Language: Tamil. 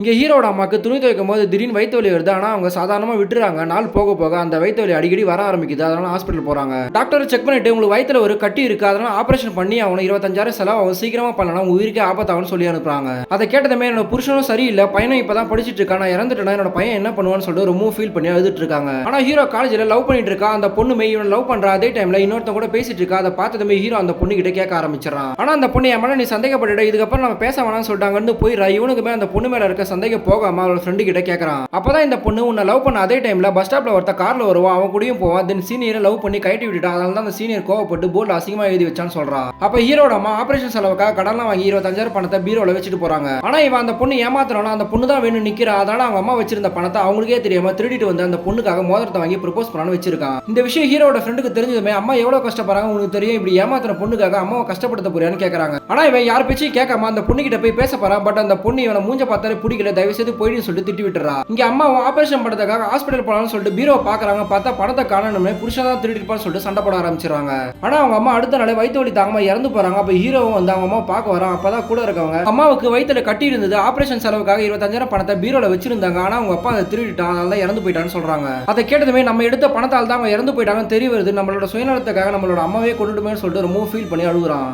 இங்க ஹீரோட அம்மாக்கு துணி துவைக்கும்போது திடீர்னு வயித்து வலி வருது. ஆனா அவங்க சாதாரணமா விட்டுறாங்க. நாள் போக போக அந்த வயித்து வலி அடிக்கடி வர ஆரம்பிக்குது. அதனால ஹாஸ்பிட்டல் போறாங்க. டாக்டர் செக் பண்ணிட்டு உங்களுக்கு வயித்துல ஒரு கட்டி இருக்கு. அதனால ஆபரேஷன் பண்ணி அவன 25,000 செலவாகும். சீக்கிரமா பண்ணலாம். உங்க உயிருக்கே ஆபத்தாகும்னு சொல்லி அனுப்புறாங்க. அதை கேட்டதுமே என்னோட புருஷனும் சரியில்லை. பையனும் இப்பதான் படிச்சிட்டு இருக்கான். நான் இறந்துட்டேன்னா என்னோட பையன் என்ன பண்ணுவான்னு சொல்லிட்டு ரொம்ப ஃபீல் பண்ணி அழுதுட்டு இருக்காங்க. ஆனா ஹீரோ காலேஜ்ல லவ் பண்ணிட்டு இருக்கா. அந்த பொண்ணுமே இவன் லவ் பண்றா. அதே டைம்ல இன்னொருத்தன் கூட பேசிட்டு இருக்கா. அதை பார்த்ததுமே ஹீரோ அந்த பொண்ணு கிட்ட கேட்க ஆரம்பிச்சிடறான். ஆனா அந்த பொண்ணு என் மேல நீ சந்தேகப்பட்டுட்ட. இதுக்கப்புறம் நம்ம பேச வேணாம்னு சொல்லிட்டாங்கன்னு போயிடறா. இவனுக்குமே அந்த பொண்ணு மேல இருக்க சந்தேகம் போகாம அவளோட ஃப்ரெண்டு கிட்ட கேட்கறான். அப்பதான் இந்த பொண்ணு உன்னை லவ் பண்ண அதே டைம்ல பஸ் ஸ்டாப்ல ஒருத்த கார்ல வருவான். அவன் கூடயும் போவான். தென் சீனியரை லவ் பண்ணி கட்டி விட்டுட்டான். அதனால தான் அந்த சீனியர் கோவப்பட்டு போர்டு அசிங்கமா எழுதி வச்சான்னு சொல்றான். அப்ப ஹீரோட அம்மா ஆபரேஷன் செலவுக்காக கடன்லாம் வாங்கி 25,000 பணத்தை பீரோல வச்சுட்டு போறாங்க. ஆனா இவன் அந்த பொண்ணு ஏமாத்துறானா அந்த பொண்ணு தான் வேணும் நிக்கிறா. அதனால அவங்க அம்மா வச்சிருந்த பணத்தை அவங்களுக்கே தெரியாம திருடிட்டு வந்து அந்த பொண்ணுக்காக மோதிரத்தை வாங்கி ப்ரப்போஸ் பண்ணான்னு வச்சிருக்கான். இந்த விஷயம் ஹீரோட ஃப்ரெண்டுக்கு தெரிஞ்சதுமே அம்மா எவ்வளவு கஷ்டப்படுறாங்க உங்களுக்கு தெரியும். இப்படி ஏமாத்துற பொண்ணுக்காக அம்மாவை கஷ்டப்படுத்த போறியான்னு கேட்கறாங்க. ஆனா இவன் யார் பேச்சையும் கேட்காம அந்த பொண்ணு கிட்ட போய் பேச போறான். பட் அந்த பொண்ணு இவனை மூஞ்ச பார்த்தாலே பிடிக்கல. தயவு செய்து போயிடுன்னு சொல்லிட்டு திட்டி விட்டுறா. இங்க அம்மா ஆபரேஷன் பண்றதுக்காக ஹாஸ்பிட்டல் போலாம்னு சொல்லிட்டு பீரோவை பாக்குறாங்க. பார்த்தா பணத்தை காணணும்னு புருஷன் தான் திருடிப்பான்னு சொல்லிட்டு சண்டை போட ஆரம்பிச்சிருவாங்க. ஆனா அவங்க அம்மா அடுத்த நாளே வயிற்று வலி தாங்கமா இறந்து போறாங்க. அப்ப ஹீரோவும் வந்து அவங்க அம்மா பார்க்க வரான். அப்பதான் கூட இருக்கவங்க அம்மாவுக்கு வயிற்றுல கட்டி இருந்தது. ஆபரேஷன் செலவுக்காக 25,000 பணத்தை பீரோல வச்சிருந்தாங்க. ஆனா அவங்க அப்பா அதை திருடிட்டான். அதனால இறந்து போயிட்டான்னு சொல்றாங்க. அதை கேட்டதுமே நம்ம எடுத்த பணத்தால் தான் அவங்க இறந்து போயிட்டாங்கன்னு தெரிய வருது. நம்மளோட சுயநலத்துக்காக நம்மளோட அம்மாவே கொண்டுட்டுமே சொல்லிட்டு ரொம்ப ஃபீல் பண்ணி அழுகுறான்.